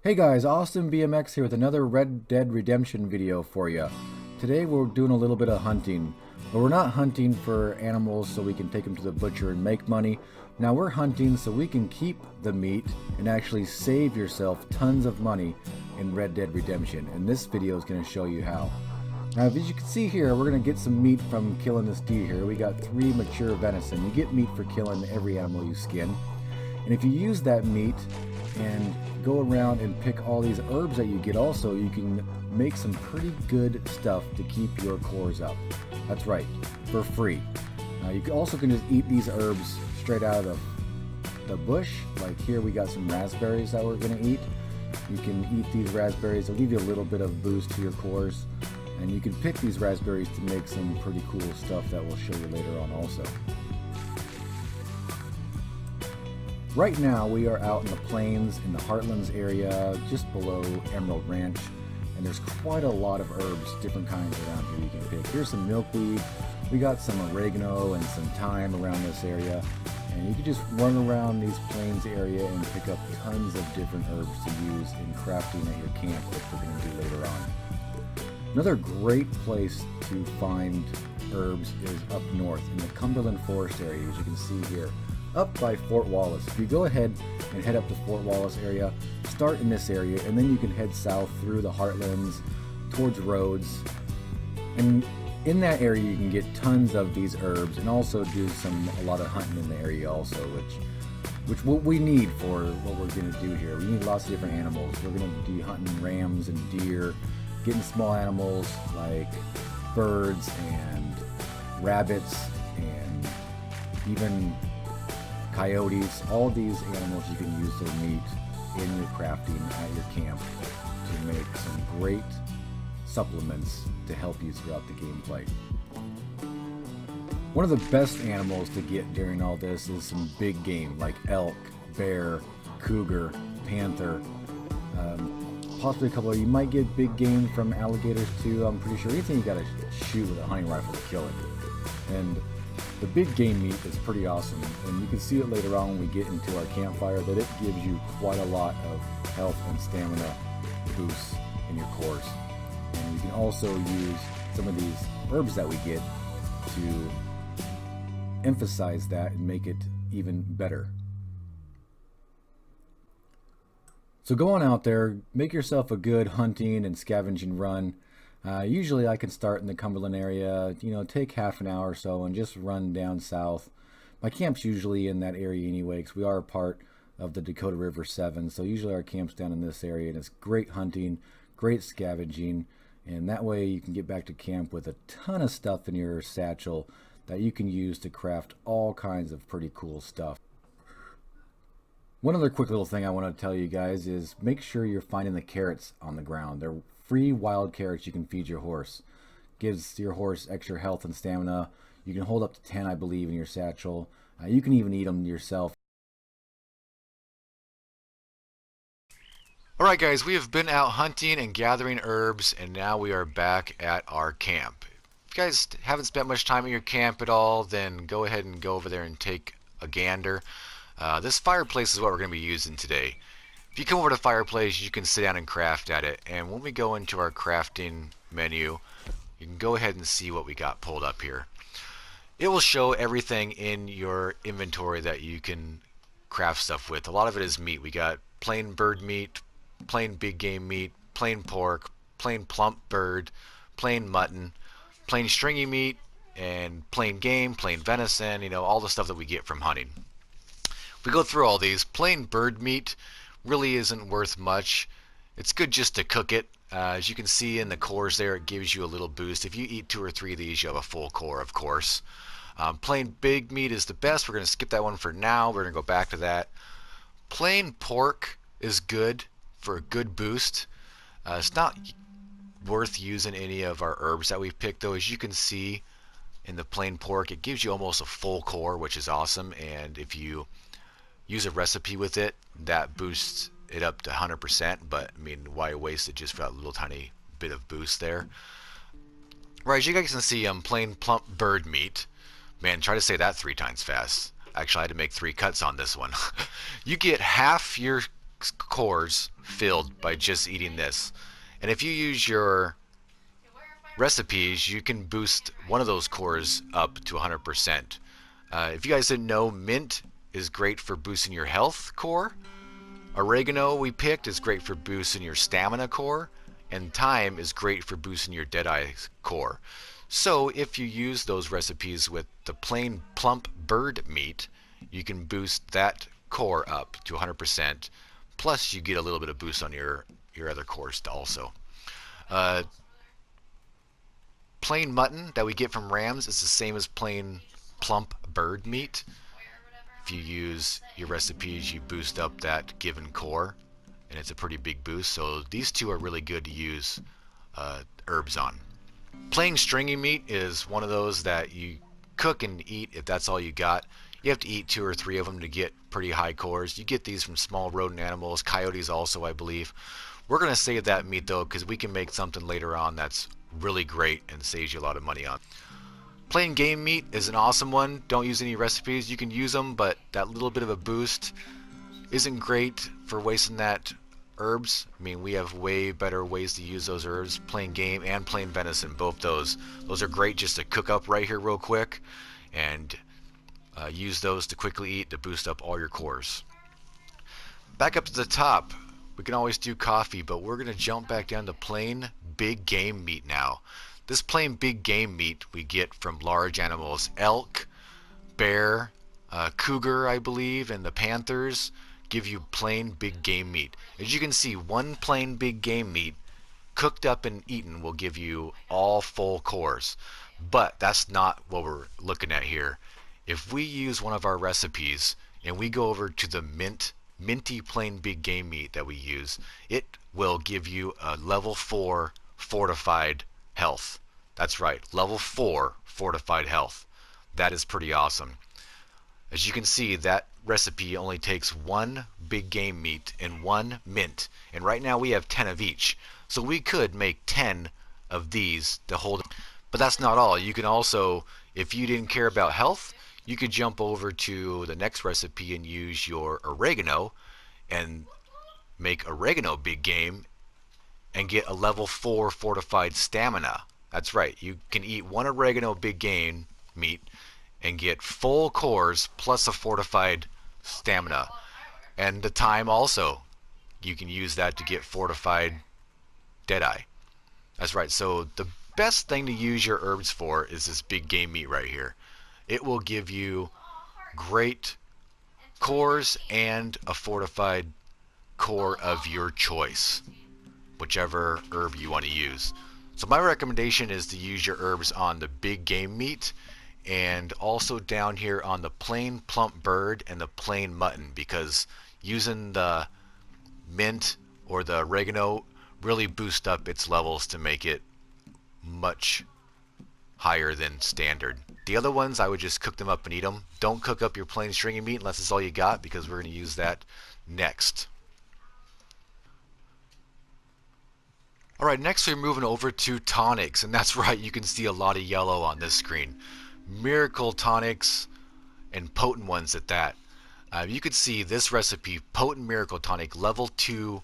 Hey guys, AustinBMX here with another Red Dead Redemption video for you. Today we're doing a little bit of hunting, but we're not hunting for animals so we can take them to the butcher and make money. Now we're hunting so we can keep the meat and actually save yourself tons of money in Red Dead Redemption, and this video is going to show you how. Now as you can see here, we're going to get some meat from killing this deer here. We got 3 mature venison. You get meat for killing every animal you skin, and if you use that meat and go around and pick all these herbs that you get, also you can make some pretty good stuff to keep your cores up. That's right, for free. You also can just eat these herbs straight out of the bush. Like here we got some raspberries that we're going to eat. You can eat these raspberries. They'll give you a little bit of boost to your cores, and you can pick these raspberries to make some pretty cool stuff that we'll show you later on also. Right now we are out in the plains in the Heartlands area just below Emerald Ranch, and there's quite a lot of herbs, different kinds around here you can pick. Here's some milkweed, we got some oregano and some thyme around this area, and you can just run around these plains area and pick up tons of different herbs to use in crafting at your camp, which we're going to do later on. Another great place to find herbs is up north in the Cumberland Forest area, as you can see here, up by Fort Wallace. If you go ahead and head up to Fort Wallace area, start in this area, and then you can head south through the Heartlands towards Rhodes. And in that area you can get tons of these herbs, and also do a lot of hunting in the area also, which what we need for what we're going to do here. We need lots of different animals. We're going to be hunting rams and deer, getting small animals like birds and rabbits and even coyotes. All these animals you can use their meat in your crafting at your camp to make some great supplements to help you throughout the gameplay. One of the best animals to get during all this is some big game like elk, bear, cougar, panther, possibly a couple of, you might get big game from alligators too. I'm pretty sure anything you gotta shoot with a hunting rifle to kill it. And the big game meat is pretty awesome, and you can see it later on when we get into our campfire that it gives you quite a lot of health and stamina boosts in your cores. And you can also use some of these herbs that we get to emphasize that and make it even better. So go on out there, make yourself a good hunting and scavenging run. Usually I can start in the Cumberland area, take half an hour or so and just run down south. My camp's usually in that area anyway, because we are a part of the Dakota River 7, so usually our camp's down in this area, and it's great hunting, great scavenging, and that way you can get back to camp with a ton of stuff in your satchel that you can use to craft all kinds of pretty cool stuff. One other quick little thing I want to tell you guys is make sure you're finding the carrots on the ground. They're free wild carrots you can feed your horse. Gives your horse extra health and stamina. You can hold up to 10, I believe, in your satchel. You can even eat them yourself. Alright guys, we have been out hunting and gathering herbs, and now we are back at our camp. If you guys haven't spent much time at your camp at all, then go ahead and go over there and take a gander. This fireplace is what we're going to be using today. If you come over to fireplace, you can sit down and craft at it, and when we go into our crafting menu, you can go ahead and see what we got pulled up here. It will show everything in your inventory that you can craft stuff with. A lot of it is meat. We got plain bird meat, plain big game meat, plain pork, plain plump bird, plain mutton, plain stringy meat, and plain game, plain venison, all the stuff that we get from hunting. We go through all these. Plain bird meat really isn't worth much. It's good just to cook it. As you can see in the cores there, it gives you a little boost. If you eat 2 or 3 of these, you have a full core, of course. Plain big meat is the best. We're going to skip that one for now. We're going to go back to that. Plain pork is good for a good boost. It's not worth using any of our herbs that we've picked, though. As you can see in the plain pork, it gives you almost a full core, which is awesome. And if you use a recipe with it, that boosts it up to 100%, but I mean, why waste it just for that little tiny bit of boost there? Right, as you guys can see, plain plump bird meat. Man, try to say that 3 times fast. Actually, I had to make 3 cuts on this one. You get half your cores filled by just eating this. And if you use your recipes, you can boost one of those cores up to 100%. If you guys didn't know, mint is great for boosting your health core. Oregano we picked is great for boosting your stamina core. And thyme is great for boosting your Deadeye core. So if you use those recipes with the plain plump bird meat, you can boost that core up to 100%. Plus you get a little bit of boost on your other cores also. Plain mutton that we get from rams is the same as plain plump bird meat. If you use your recipes, you boost up that given core, and it's a pretty big boost. So these two are really good to use herbs on. Plain stringy meat is one of those that you cook and eat if that's all you got. You have to eat 2 or 3 of them to get pretty high cores. You get these from small rodent animals, coyotes also, I believe. We're going to save that meat though, because we can make something later on that's really great and saves you a lot of money on. Plain game meat is an awesome one. Don't use any recipes. You can use them, but that little bit of a boost isn't great for wasting that herbs. I mean, we have way better ways to use those herbs. Plain game and plain venison, both those are great just to cook up right here real quick, and use those to quickly eat to boost up all your cores. Back up to the top, we can always do coffee, but we're going to jump back down to plain big game meat now. This plain big game meat we get from large animals: elk, bear, cougar, I believe, and the panthers give you plain big game meat. As you can see, one plain big game meat cooked up and eaten will give you all full cores. But that's not what we're looking at here. If we use one of our recipes and we go over to the minty plain big game meat that we use, it will give you a level 4 fortified health. That's right, level 4 fortified health. That is pretty awesome. As you can see, that recipe only takes 1 big game meat and 1 mint, and right now we have 10 of each, so we could make 10 of these to hold. But that's not all. You can also, if you didn't care about health, you could jump over to the next recipe and use your oregano and make oregano big game and get a level 4 fortified stamina. That's right, you can eat 1 oregano big game meat and get full cores plus a fortified stamina. And the thyme also, you can use that to get fortified Deadeye. That's right, so the best thing to use your herbs for is this big game meat right here. It will give you great cores and a fortified core of your choice, whichever herb you want to use. So my recommendation is to use your herbs on the big game meat and also down here on the plain plump bird and the plain mutton, because using the mint or the oregano really boost up its levels to make it much higher than standard. The other ones, I would just cook them up and eat them. Don't cook up your plain stringy meat unless it's all you got, because we're going to use that next. Alright, next we're moving over to tonics, and that's right, you can see a lot of yellow on this screen. Miracle tonics, and potent ones at that. You could see this recipe, potent miracle tonic, level 2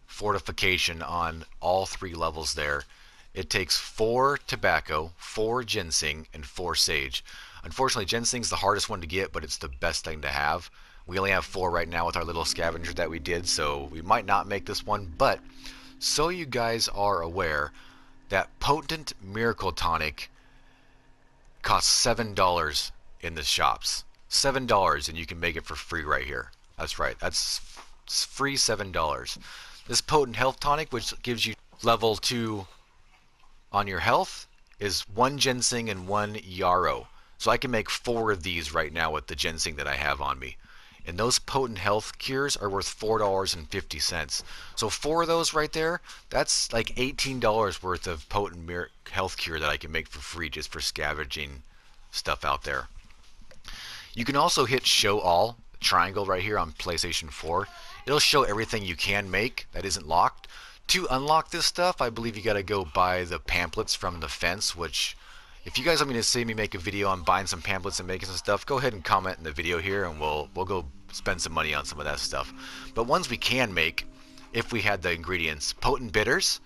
fortification on all 3 levels there. It takes 4 tobacco, 4 ginseng, and 4 sage. Unfortunately, ginseng's the hardest one to get, but it's the best thing to have. We only have 4 right now with our little scavenger that we did, so we might not make this one, but so you guys are aware, that potent miracle tonic costs $7 in the shops. $7, and you can make it for free right here. That's right, that's free $7. This potent health tonic, which gives you level 2 on your health, is 1 ginseng and 1 yarrow. So I can make 4 of these right now with the ginseng that I have on me. And those potent health cures are worth $4.50. So 4 of those right there, that's like $18 worth of potent health cure that I can make for free just for scavenging stuff out there. You can also hit show all, triangle right here on PlayStation 4. It'll show everything you can make that isn't locked. To unlock this stuff, I believe you gotta go buy the pamphlets from the fence, which, if you guys want me to see me make a video on buying some pamphlets and making some stuff, go ahead and comment in the video here and we'll go spend some money on some of that stuff. But ones we can make, if we had the ingredients: potent bitters.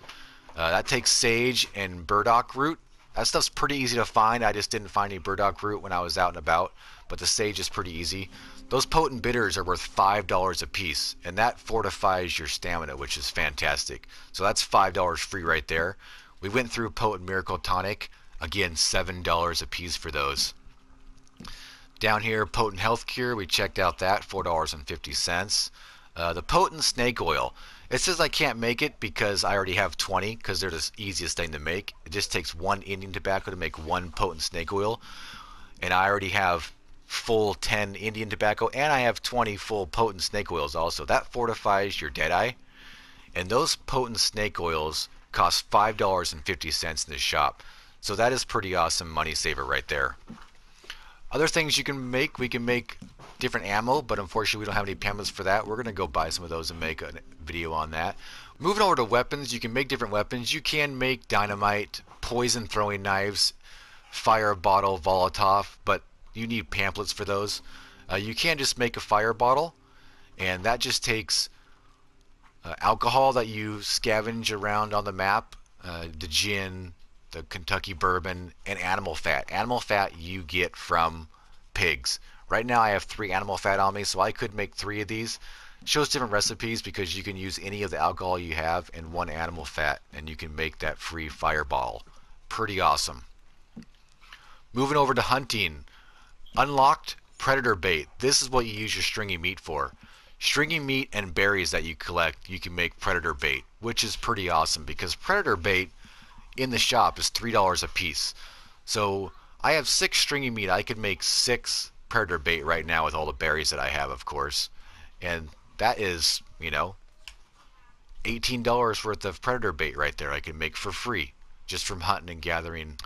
That takes sage and burdock root. That stuff's pretty easy to find. I just didn't find any burdock root when I was out and about, but the sage is pretty easy. Those potent bitters are worth $5 a piece, and that fortifies your stamina, which is fantastic. So that's $5 free right there. We went through Potent Miracle Tonic. Again, $7 a piece for those. Down here, Potent Health Cure, we checked out that, $4.50. The Potent Snake Oil. It says I can't make it because I already have 20, because they're the easiest thing to make. It just takes one Indian tobacco to make one Potent Snake Oil, and I already have full 10 Indian tobacco, and I have 20 full Potent Snake Oils also. That fortifies your Deadeye, and those Potent Snake Oils cost $5.50 in the shop. So that is pretty awesome money saver right there. Other things you can make, we can make different ammo, but unfortunately we don't have any pamphlets for that. We're going to go buy some of those and make a video on that. Moving over to weapons, you can make different weapons. You can make dynamite, poison throwing knives, fire bottle, Molotov, but you need pamphlets for those. You can just make a fire bottle, and that just takes alcohol that you scavenge around on the map, the gin, the Kentucky bourbon, and animal fat. Animal fat you get from pigs. Right now I have 3 animal fat on me, so I could make 3 of these. It shows different recipes because you can use any of the alcohol you have and 1 animal fat, and you can make that free fireball. Pretty awesome. Moving over to hunting. Unlocked predator bait. This is what you use your stringy meat for. Stringy meat and berries that you collect, you can make predator bait, which is pretty awesome because predator bait in the shop is $3 a piece. So I have 6 stringy meat. I could make 6 predator bait right now with all the berries that I have, of course. And that is, you know, $18 worth of predator bait right there I can make for free just from hunting and gathering.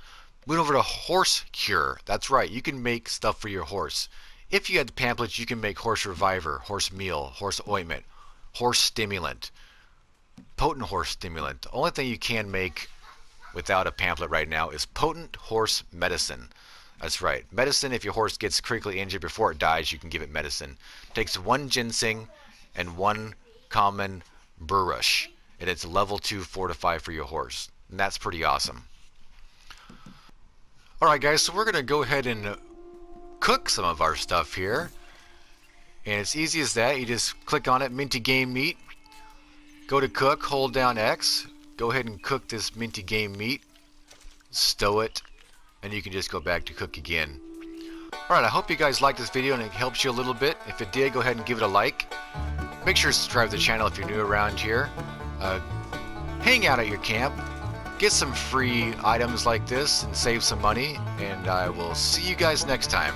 Moving over to horse cure. That's right, you can make stuff for your horse. If you had the pamphlets, you can make horse reviver, horse meal, horse ointment, horse stimulant, potent horse stimulant. The only thing you can make without a pamphlet right now is potent horse medicine. That's right, medicine. If your horse gets critically injured before it dies, you can give it medicine. It takes 1 ginseng and 1 common burrush, and it's level 2 fortify for your horse, and that's pretty awesome. Alright guys, so we're going to go ahead and cook some of our stuff here, and it's easy as that. You just click on it, minty game meat, go to cook, hold down X, go ahead and cook this minty game meat, stow it, and you can just go back to cook again. Alright, I hope you guys liked this video and it helps you a little bit. If it did, go ahead and give it a like. Make sure to subscribe to the channel if you're new around here. Hang out at your camp, get some free items like this and save some money, and I will see you guys next time.